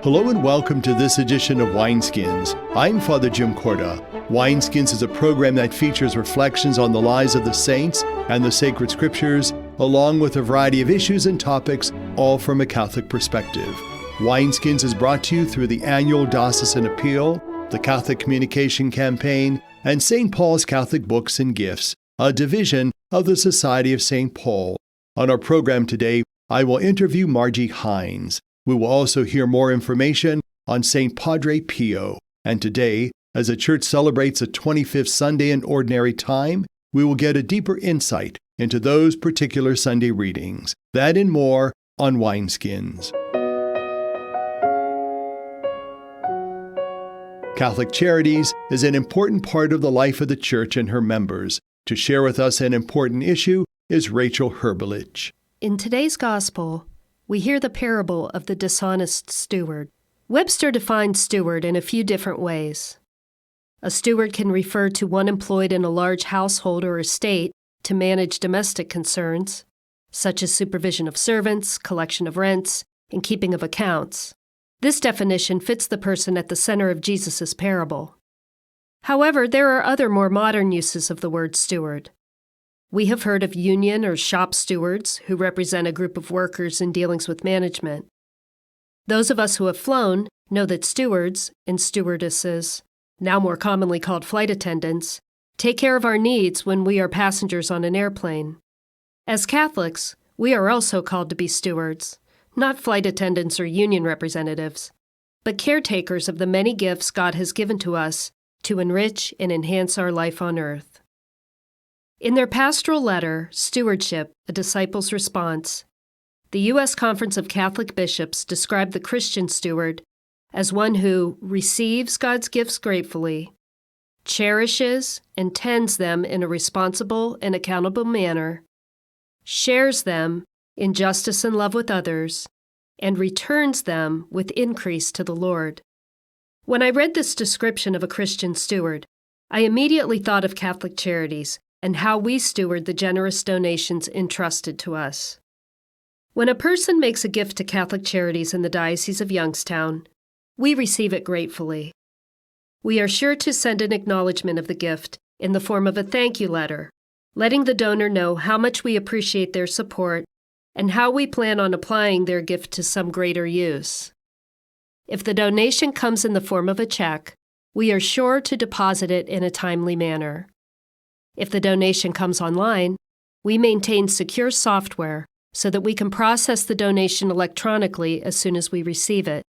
Hello and welcome to this edition of Wineskins. I'm Father Jim Korda. Wineskins is a program that features reflections on the lives of the saints and the sacred scriptures, along with a variety of issues and topics, all from a Catholic perspective. Wineskins is brought to you through the annual Diocesan Appeal, the Catholic Communication Campaign, and St. Paul's Catholic Books and Gifts, a division of the Society of St. Paul. On our program today, I will interview Margie Hynes. We will also hear more information on St. Padre Pio. And today, as the Church celebrates the 25th Sunday in Ordinary Time, we will get a deeper insight into those particular Sunday readings. That and more on Wineskins. Catholic Charities is an important part of the life of the Church and her members. To share with us an important issue is Rachel Hrbolich. In today's Gospel, we hear the parable of the dishonest steward. Webster defines steward in a few different ways. A steward can refer to one employed in a large household or estate to manage domestic concerns, such as supervision of servants, collection of rents, and keeping of accounts. This definition fits the person at the center of Jesus' parable. However, there are other more modern uses of the word steward. We have heard of union or shop stewards who represent a group of workers in dealings with management. Those of us who have flown know that stewards and stewardesses, now more commonly called flight attendants, take care of our needs when we are passengers on an airplane. As Catholics, we are also called to be stewards, not flight attendants or union representatives, but caretakers of the many gifts God has given to us to enrich and enhance our life on earth. In their pastoral letter, Stewardship, a Disciple's Response, the U.S. Conference of Catholic Bishops described the Christian steward as one who receives God's gifts gratefully, cherishes and tends them in a responsible and accountable manner, shares them in justice and love with others, and returns them with increase to the Lord. When I read this description of a Christian steward, I immediately thought of Catholic Charities and how we steward the generous donations entrusted to us. When a person makes a gift to Catholic Charities in the Diocese of Youngstown, we receive it gratefully. We are sure to send an acknowledgement of the gift in the form of a thank you letter, letting the donor know how much we appreciate their support and how we plan on applying their gift to some greater use. If the donation comes in the form of a check, we are sure to deposit it in a timely manner. If the donation comes online, we maintain secure software so that we can process the donation electronically as soon as we receive it.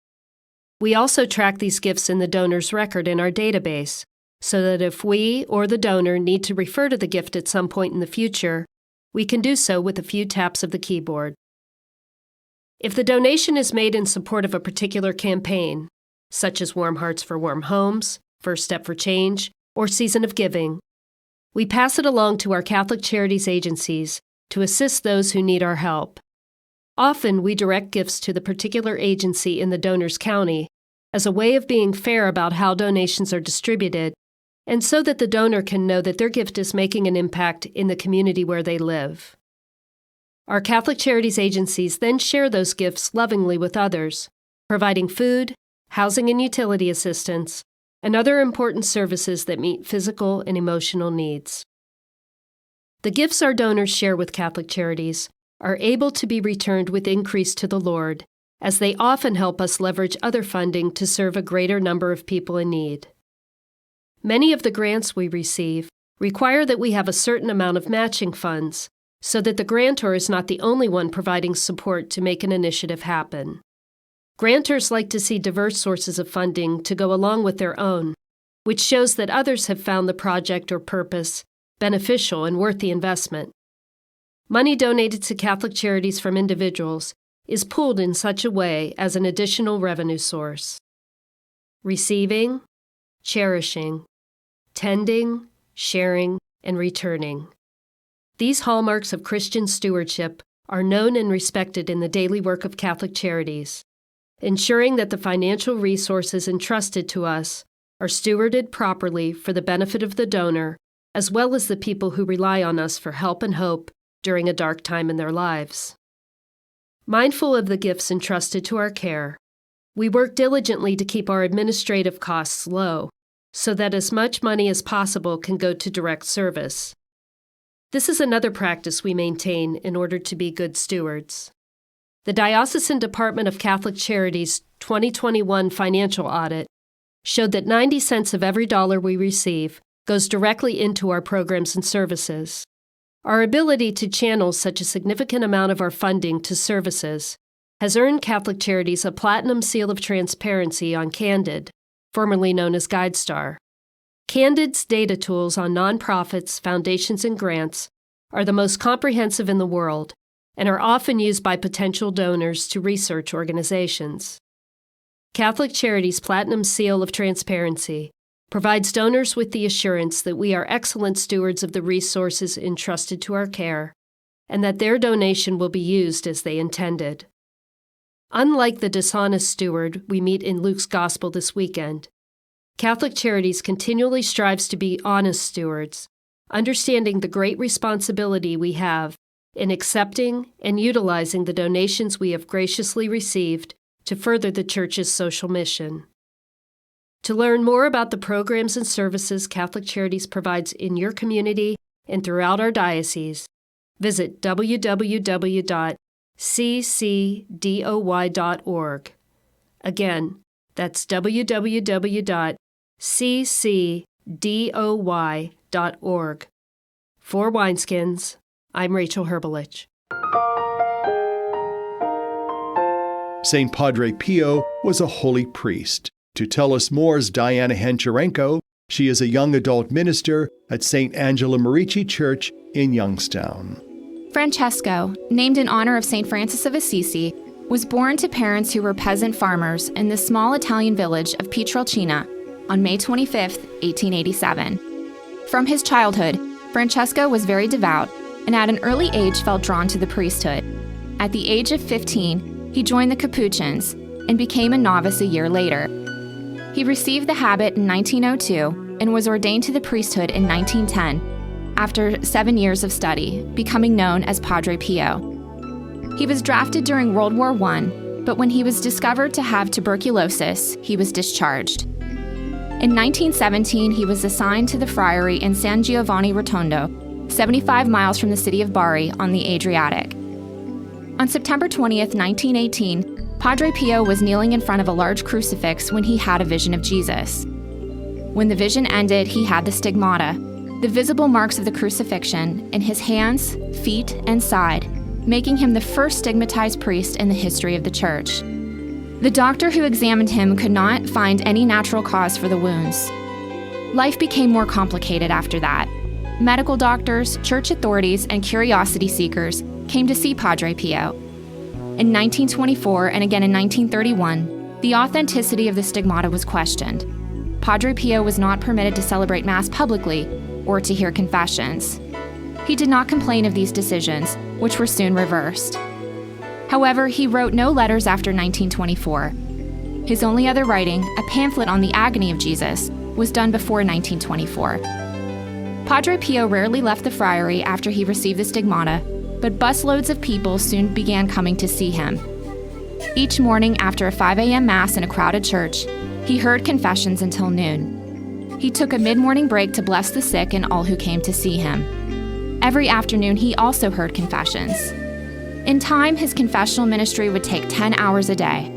We also track these gifts in the donor's record in our database, so that if we or the donor need to refer to the gift at some point in the future, we can do so with a few taps of the keyboard. If the donation is made in support of a particular campaign, such as Warm Hearts for Warm Homes, First Step for Change, or Season of Giving, we pass it along to our Catholic Charities agencies to assist those who need our help. Often, we direct gifts to the particular agency in the donor's county as a way of being fair about how donations are distributed, and so that the donor can know that their gift is making an impact in the community where they live. Our Catholic Charities agencies then share those gifts lovingly with others, providing food, housing and utility assistance, and other important services that meet physical and emotional needs. The gifts our donors share with Catholic Charities are able to be returned with increase to the Lord, as they often help us leverage other funding to serve a greater number of people in need. Many of the grants we receive require that we have a certain amount of matching funds, so that the grantor is not the only one providing support to make an initiative happen. Grantors like to see diverse sources of funding to go along with their own, which shows that others have found the project or purpose beneficial and worth the investment. Money donated to Catholic Charities from individuals is pooled in such a way as an additional revenue source. Receiving, cherishing, tending, sharing, and returning. These hallmarks of Christian stewardship are known and respected in the daily work of Catholic Charities, ensuring that the financial resources entrusted to us are stewarded properly for the benefit of the donor, as well as the people who rely on us for help and hope during a dark time in their lives. Mindful of the gifts entrusted to our care, We work diligently to keep our administrative costs low, so that as much money as possible can go to direct service. This is another practice we maintain in order to be good stewards. The Diocesan Department of Catholic Charities' 2021 financial audit showed that 90 cents of every dollar we receive goes directly into our programs and services. Our ability to channel such a significant amount of our funding to services has earned Catholic Charities a Platinum Seal of Transparency on Candid, formerly known as GuideStar. Candid's data tools on nonprofits, foundations, and grants are the most comprehensive in the world and are often used by potential donors to research organizations. Catholic Charities' Platinum Seal of Transparency provides donors with the assurance that we are excellent stewards of the resources entrusted to our care and that their donation will be used as they intended. Unlike the dishonest steward we meet in Luke's Gospel this weekend, Catholic Charities continually strives to be honest stewards, understanding the great responsibility we have in accepting and utilizing the donations we have graciously received to further the Church's social mission. To learn more about the programs and services Catholic Charities provides in your community and throughout our diocese, visit www.ccdoy.org. Again, that's www.ccdoy.org. For Wineskins, I'm Rachel Hrbolich. St. Padre Pio was a holy priest. To tell us more is Diana Hancharenko. She is a young adult minister at St. Angela Merici Church in Youngstown. Francesco, named in honor of St. Francis of Assisi, was born to parents who were peasant farmers in the small Italian village of Pietrelcina on May 25, 1887. From his childhood, Francesco was very devout and at an early age felt drawn to the priesthood. At the age of 15, he joined the Capuchins and became a novice a year later. He received the habit in 1902 and was ordained to the priesthood in 1910 after 7 years of study, becoming known as Padre Pio. He was drafted during World War I, but when he was discovered to have tuberculosis, he was discharged. In 1917, he was assigned to the friary in San Giovanni Rotondo, 75 miles from the city of Bari on the Adriatic. On September 20th, 1918, Padre Pio was kneeling in front of a large crucifix when he had a vision of Jesus. When the vision ended, he had the stigmata, the visible marks of the crucifixion, in his hands, feet, and side, making him the first stigmatized priest in the history of the Church. The doctor who examined him could not find any natural cause for the wounds. Life became more complicated after that. Medical doctors, church authorities, and curiosity seekers came to see Padre Pio. In 1924 and again in 1931, the authenticity of the stigmata was questioned. Padre Pio was not permitted to celebrate Mass publicly or to hear confessions. He did not complain of these decisions, which were soon reversed. However, he wrote no letters after 1924. His only other writing, a pamphlet on the agony of Jesus, was done before 1924. Padre Pio rarely left the friary after he received the stigmata, but busloads of people soon began coming to see him. Each morning after a 5 a.m. Mass in a crowded church, he heard confessions until noon. He took a mid-morning break to bless the sick and all who came to see him. Every afternoon, he also heard confessions. In time, his confessional ministry would take 10 hours a day.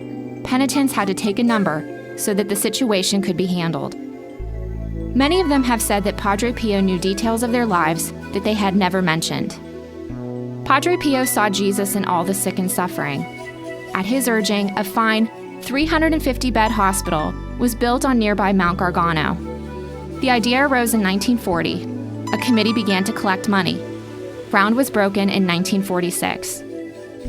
Penitents had to take a number so that the situation could be handled. Many of them have said that Padre Pio knew details of their lives that they had never mentioned. Padre Pio saw Jesus in all the sick and suffering. At his urging, a fine 350-bed hospital was built on nearby Mount Gargano. The idea arose in 1940. A committee began to collect money. Ground was broken in 1946.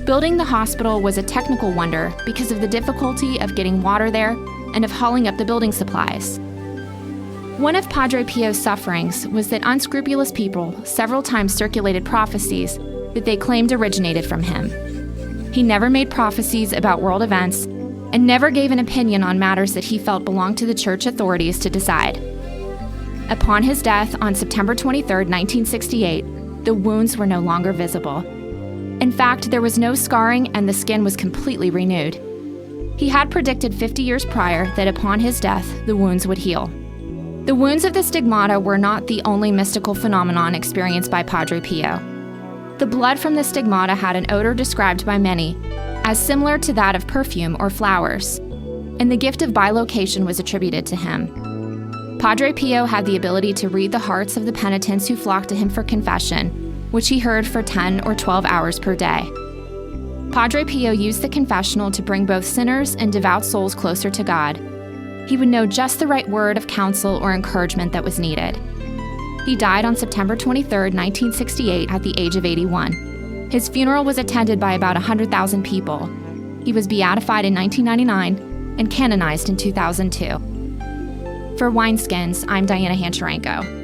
Building the hospital was a technical wonder because of the difficulty of getting water there and of hauling up the building supplies. One of Padre Pio's sufferings was that unscrupulous people several times circulated prophecies that they claimed originated from him. He never made prophecies about world events and never gave an opinion on matters that he felt belonged to the church authorities to decide. Upon his death on September 23, 1968, the wounds were no longer visible. In fact, there was no scarring and the skin was completely renewed. He had predicted 50 years prior that upon his death, the wounds would heal. The wounds of the stigmata were not the only mystical phenomenon experienced by Padre Pio. The blood from the stigmata had an odor described by many as similar to that of perfume or flowers, and the gift of bilocation was attributed to him. Padre Pio had the ability to read the hearts of the penitents who flocked to him for confession, which he heard for 10 or 12 hours per day. Padre Pio used the confessional to bring both sinners and devout souls closer to God. He would know just the right word of counsel or encouragement that was needed. He died on September 23, 1968, at the age of 81. His funeral was attended by about 100,000 people. He was beatified in 1999 and canonized in 2002. For Wineskins, I'm Diana Hancharenko.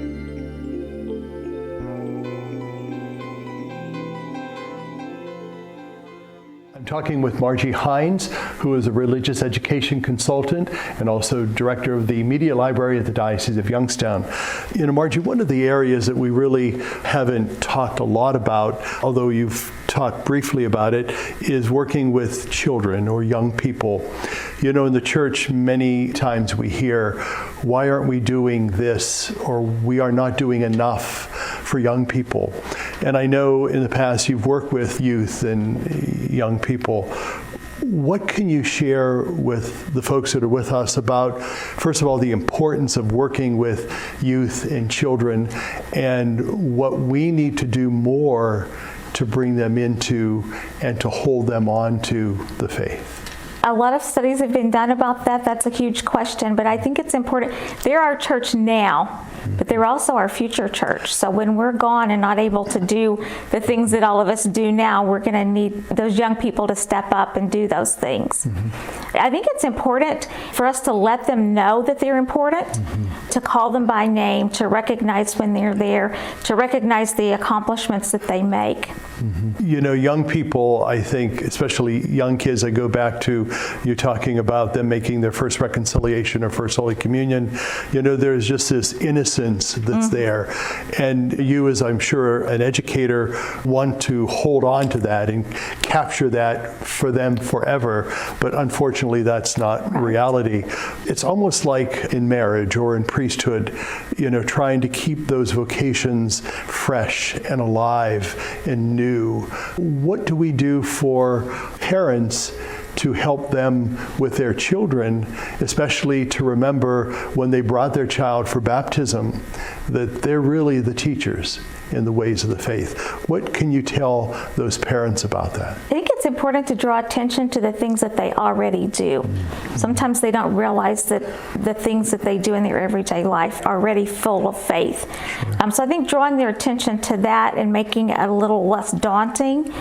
I'm talking with Margie Hynes, who is a religious education consultant and also director of the Media Library at the Diocese of Youngstown. You know, Margie, one of the areas that we really haven't talked a lot about, although you've talked briefly about it, is working with children or young people. You know, in the church, many times we hear, why aren't we doing this, or we are not doing enough for young people. And I know in the past you've worked with youth and young people. What can you share with the folks that are with us about, first of all, the importance of working with youth and children, and what we need to do more to bring them into and to hold them on to the faith? A lot of studies have been done about that. That's a huge question, but I think it's important. They're our church now, but they're also our future church. So when we're gone and not able to do the things that all of us do now, we're going to need those young people to step up and do those things. I think it's important for us to let them know that they're important, to call them by name, to recognize when they're there, to recognize the accomplishments that they make. You know, young people, I think, especially young kids, I go back to you talking about them making their first reconciliation or first Holy Communion. You know, there's just this innocence that's there. And you, as I'm sure an educator, want to hold on to that and capture that for them forever. But unfortunately, that's not reality. It's almost like in marriage or in priesthood, you know, trying to keep those vocations fresh and alive and new. What do we do for parents to help them with their children, especially to remember when they brought their child for baptism, that they're really the teachers in the ways of the faith? What can you tell those parents about that? I think it's important to draw attention to the things that they already do. Sometimes they don't realize that the things that they do in their everyday life are already full of faith. So I think drawing their attention to that and making it a little less daunting,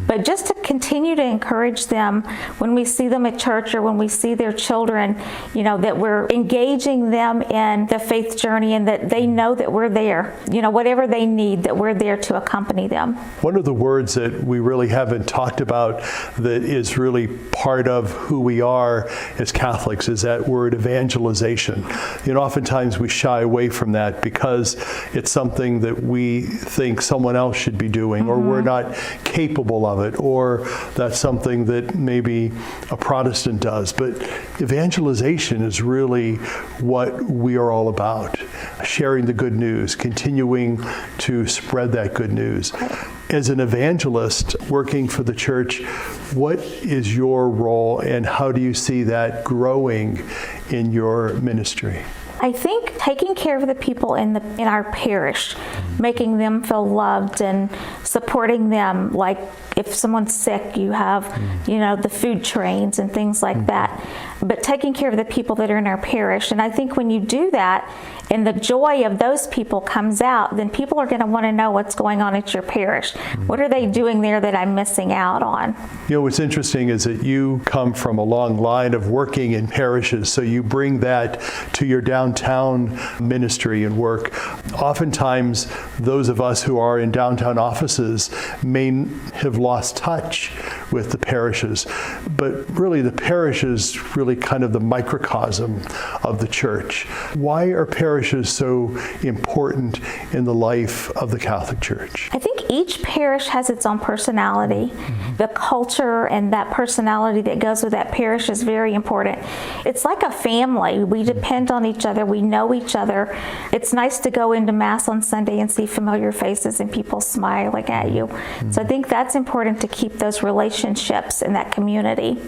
but just to continue to encourage them when we see them at church or when we see their children, you know, that we're engaging them in the faith journey and that they know that we're there, you know, whatever they need, that we're there to accompany them. One of the words that we really haven't talked about that is really part of who we are as Catholics is that word evangelization. You know, oftentimes we shy away from that because it's something that we think someone else should be doing, or we're not capable of it, or that's something that maybe a Protestant does. But evangelization is really what we are all about. Sharing the good news, continuing to spread that good news. As an evangelist working for the church, what is your role and how do you see that growing in your ministry? I think taking care of the people in our parish, making them feel loved and supporting them, like if someone's sick, you have, you know, the food trains and things like that. But taking care of the people that are in our parish. And I think when you do that and the joy of those people comes out, then people are going to want to know what's going on at your parish. What are they doing there that I'm missing out on? You know, what's interesting is that you come from a long line of working in parishes, so you bring that to your downtown ministry and work. Oftentimes, those of us who are in downtown offices may have lost touch with the parishes. But really, the parish is really kind of the microcosm of the church. Why are parishes so important in the life of the Catholic Church? I think each parish has its own personality. The culture and that personality that goes with that parish is very important. It's like a family. We depend on each other. We know each other. It's nice to go into Mass on Sunday and see familiar faces and people smiling at you. So I think that's important to keep those relationships in that community.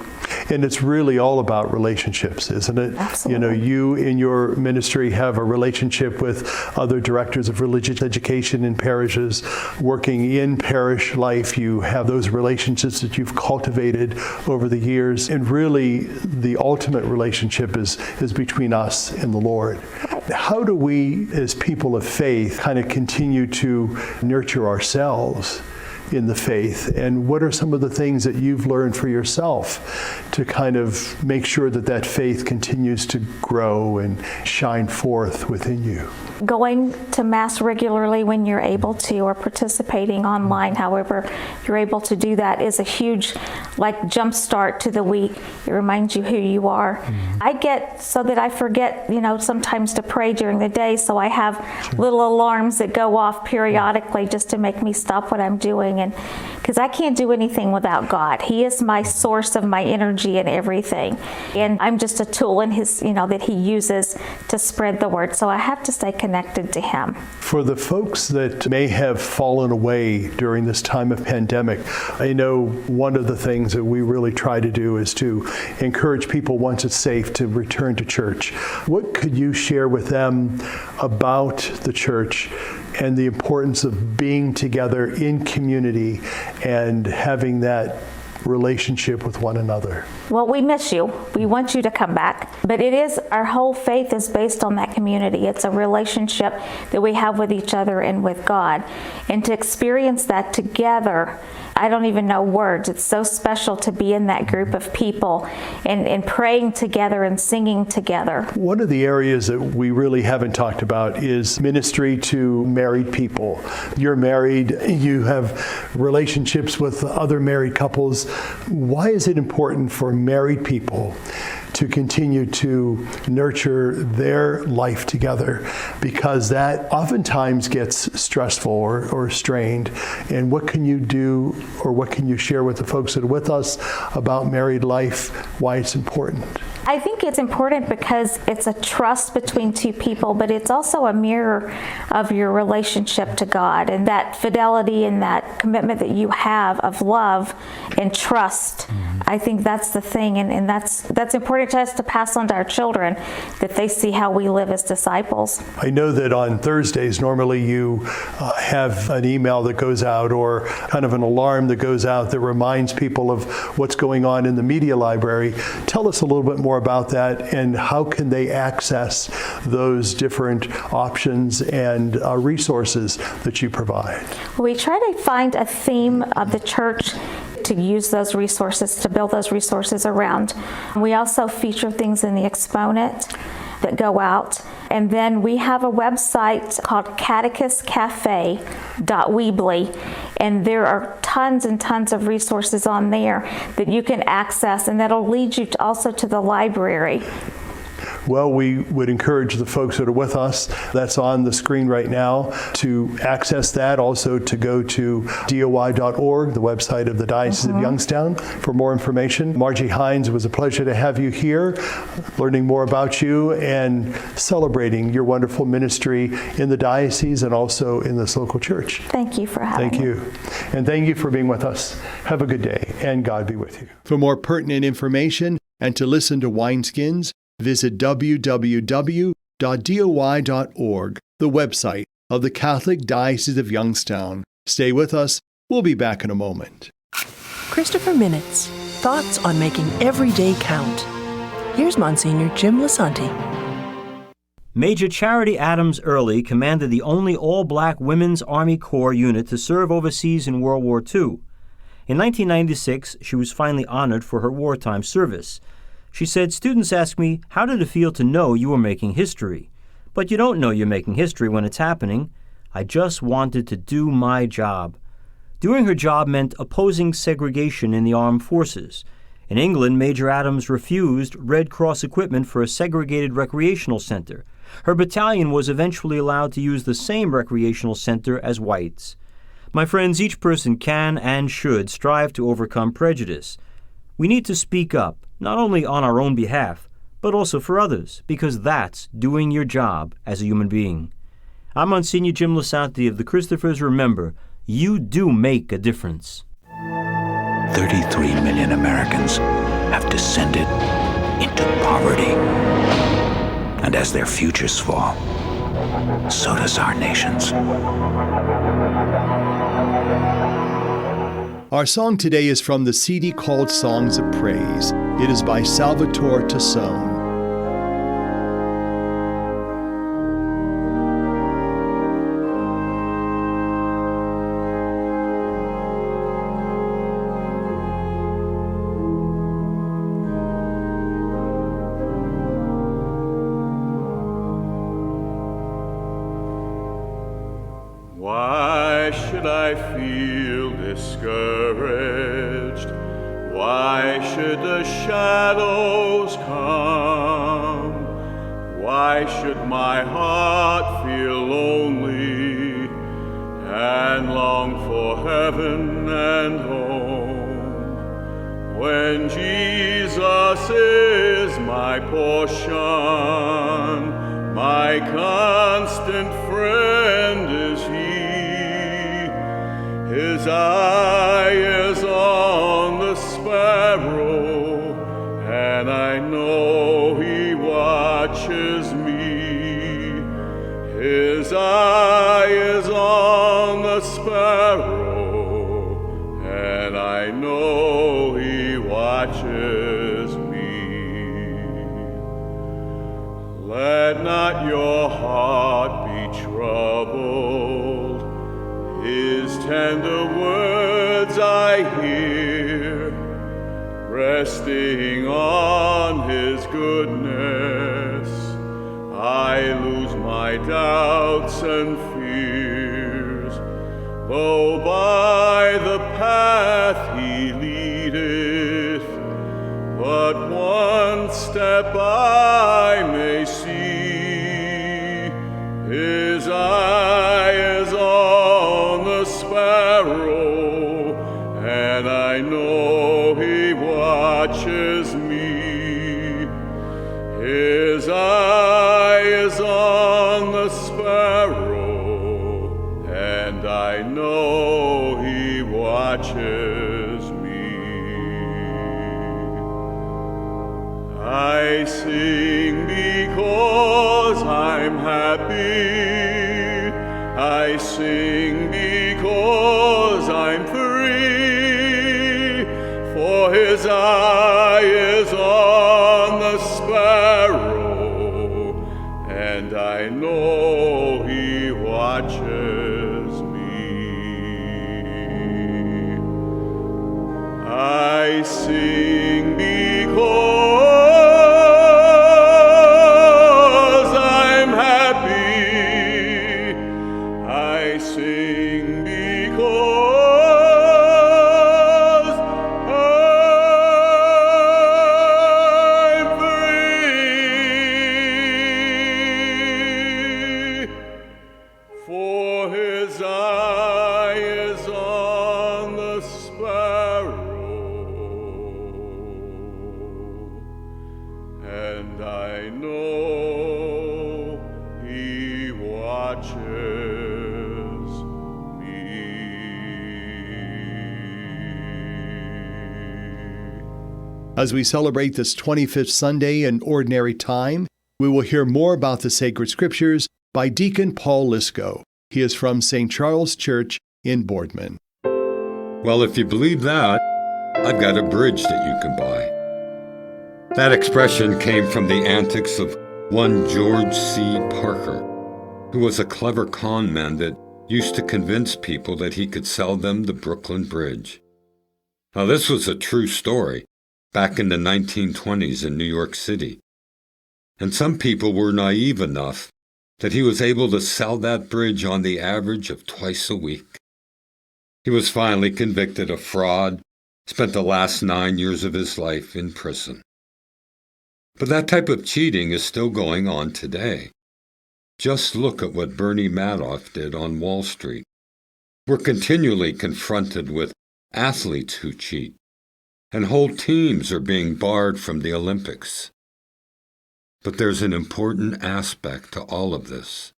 And it's really all about relationships, isn't it? Absolutely. You know, you in your ministry have a relationship with other directors of religious education in parishes. Working in parish life, you have those relationships that you've cultivated over the years. And really, the ultimate relationship is between us and the Lord. How do we, as people of faith, kind of continue to nurture ourselves in the faith, and what are some of the things that you've learned for yourself to kind of make sure that that faith continues to grow and shine forth within you? Going to Mass regularly when you're able to, or participating online, however you're able to do that, is a huge jump start to the week. It reminds you who you are. I get so that I forget, sometimes to pray during the day, so I have little alarms that go off periodically just to make me stop what I'm doing, and because I can't do anything without God. He is my source of my energy and everything, and I'm just a tool in His, that He uses to spread the word. So I have to stay connected to Him. For the folks that may have fallen away during this time of pandemic, I know one of the things that we really try to do is to encourage people, once it's safe, to return to church. What could you share with them about the church and the importance of being together in community and having that relationship with one another? Well, we miss you. We want you to come back. But our whole faith is based on that community. It's a relationship that we have with each other and with God. And to experience that together, I don't even know words. It's so special to be in that group of people and praying together and singing together. One of the areas that we really haven't talked about is ministry to married people. You're married, you have relationships with other married couples. Why is it important for married people to continue to nurture their life together? Because that oftentimes gets stressful or strained. And what can you do, or what can you share with the folks that are with us about married life, why it's important? I think it's important because it's a trust between two people, but it's also a mirror of your relationship to God, and that fidelity and that commitment that you have of love and trust. I think that's the thing, and that's important to us to pass on to our children, that they see how we live as disciples. I know that on Thursdays, normally you have an email that goes out, or kind of an alarm that goes out that reminds people of what's going on in the media library. Tell us a little bit more about that, and how can they access those different options and resources that you provide? We try to find a theme of the church to use those resources, to build those resources around. We also feature things in the Exponent that go out. And then we have a website called catechistcafe.weebly, and there are tons and tons of resources on there that you can access, and that'll lead you also to the library. Well, we would encourage the folks that are with us, that's on the screen right now, to access that. Also to go to doi.org, the website of the Diocese of Youngstown, for more information. Margie Hynes, it was a pleasure to have you here, learning more about you and celebrating your wonderful ministry in the diocese and also in this local church. Thank you for having me. Thank you. And thank you for being with us. Have a good day, and God be with you. For more pertinent information and to listen to Wineskins, visit www.doi.org, the website of the Catholic Diocese of Youngstown. Stay with us. We'll be back in a moment. Christopher Minutes, thoughts on making every day count. Here's Monsignor Jim Lisanti. Major Charity Adams Early commanded the only all-black Women's Army Corps unit to serve overseas in World War II. In 1996, she was finally honored for her wartime service. She said, "Students ask me, how did it feel to know you were making history? But you don't know you're making history when it's happening. I just wanted to do my job." Doing her job meant opposing segregation in the armed forces. In England, Major Adams refused Red Cross equipment for a segregated recreational center. Her battalion was eventually allowed to use the same recreational center as whites. My friends, each person can and should strive to overcome prejudice. We need to speak up, not only on our own behalf, but also for others, because that's doing your job as a human being. I'm Monsignor Jim Lisanti of the Christophers. Remember, you do make a difference. 33 million Americans have descended into poverty. And as their futures fall, so does our nation's. Our song today is from the CD called Songs of Praise. It is by Salvatore Tassone. Why should I feel discouraged? Why should the shadows come? Why should my heart feel lonely and long for heaven and home? When Jesus is my portion, my constant friend is He. His eye is on the sparrow, and I know He watches me. His eye is on the sparrow, and I know He watches me. Let not your heart be troubled. His tender words I hear, resting on His goodness, I lose my doubts and fears. Though by the path He leadeth, but one step I may see, His eye is on the sparrow, and I know He watches me. His eye is on the sparrow, and I know He watches me. I sing because I'm happy. I sing because I'm free. For His eye is on the sparrow, and I know He watches me. I sing because I'm happy. I sing because I'm free. For His eye is on the sparrow, and I know He watches me. As we celebrate this 25th Sunday in Ordinary Time, we will hear more about the sacred scriptures by Deacon Paul Lisko. He is from St. Charles Church in Boardman. Well, if you believe that, I've got a bridge that you can buy. That expression came from the antics of one George C. Parker, who was a clever con man that used to convince people that he could sell them the Brooklyn Bridge. Now, this was a true story back in the 1920s in New York City. And some people were naive enough that he was able to sell that bridge on the average of twice a week. He was finally convicted of fraud, spent the last 9 years of his life in prison. But that type of cheating is still going on today. Just look at what Bernie Madoff did on Wall Street. We're continually confronted with athletes who cheat, and whole teams are being barred from the Olympics. But there's an important aspect to all of this,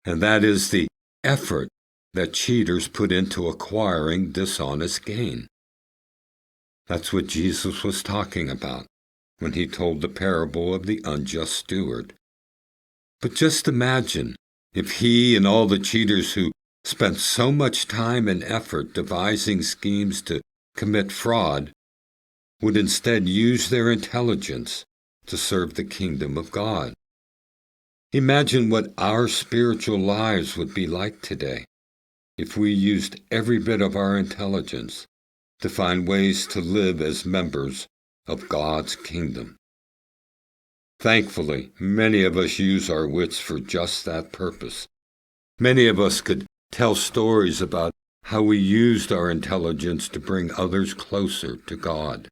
and that is the effort that cheaters put into acquiring dishonest gain. That's what Jesus was talking about when he told the parable of the unjust steward. But just imagine if he and all the cheaters who spent so much time and effort devising schemes to commit fraud would instead use their intelligence to serve the kingdom of God. Imagine what our spiritual lives would be like today if we used every bit of our intelligence to find ways to live as members of God's kingdom. Thankfully, many of us use our wits for just that purpose. Many of us could tell stories about how we used our intelligence to bring others closer to God.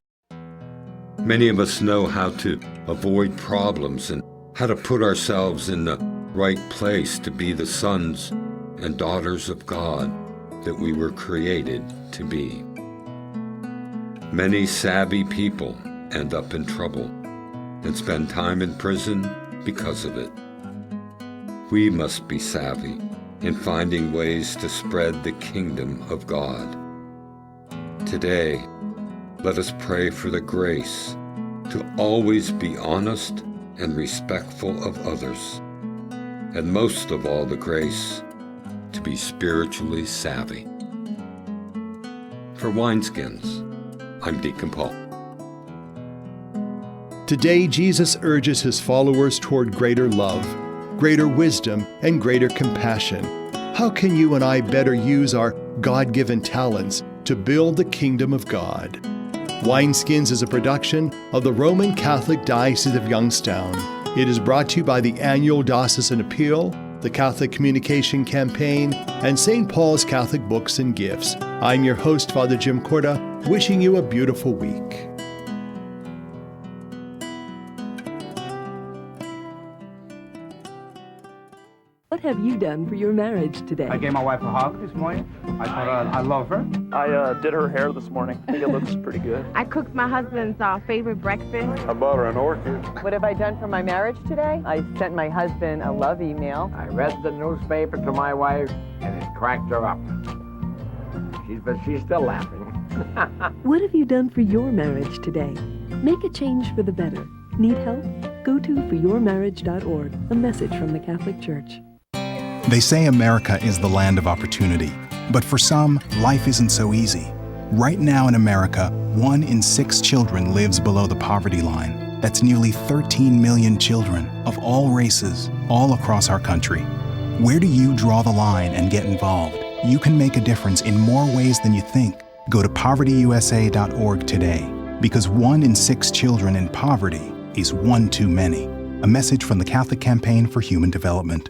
Many of us know how to avoid problems and how to put ourselves in the right place to be the sons and daughters of God that we were created to be. Many savvy people end up in trouble and spend time in prison because of it. We must be savvy in finding ways to spread the kingdom of God. Today, let us pray for the grace to always be honest and respectful of others, and most of all the grace to be spiritually savvy. For Wineskins, I'm Deacon Paul. Today, Jesus urges his followers toward greater love, greater wisdom, and greater compassion. How can you and I better use our God-given talents to build the kingdom of God? Wineskins is a production of the Roman Catholic Diocese of Youngstown. It is brought to you by the annual Diocesan Appeal, the Catholic Communication Campaign, and St. Paul's Catholic Books and Gifts. I'm your host, Father Jim Korda, wishing you a beautiful week. What have you done for your marriage today? I gave my wife a hug this morning. I told her I love her. I did her hair this morning. I think it looks pretty good. I cooked my husband's favorite breakfast. I bought her an orchid. What have I done for my marriage today? I sent my husband a love email. I read the newspaper to my wife, and it cracked her up. But she's still laughing. What have you done for your marriage today? Make a change for the better. Need help? Go to foryourmarriage.org, a message from the Catholic Church. They say America is the land of opportunity, but for some, life isn't so easy. Right now in America, 1 in 6 children lives below the poverty line. That's nearly 13 million children of all races, all across our country. Where do you draw the line and get involved? You can make a difference in more ways than you think. Go to povertyusa.org today, because 1 in 6 children in poverty is one too many. A message from the Catholic Campaign for Human Development.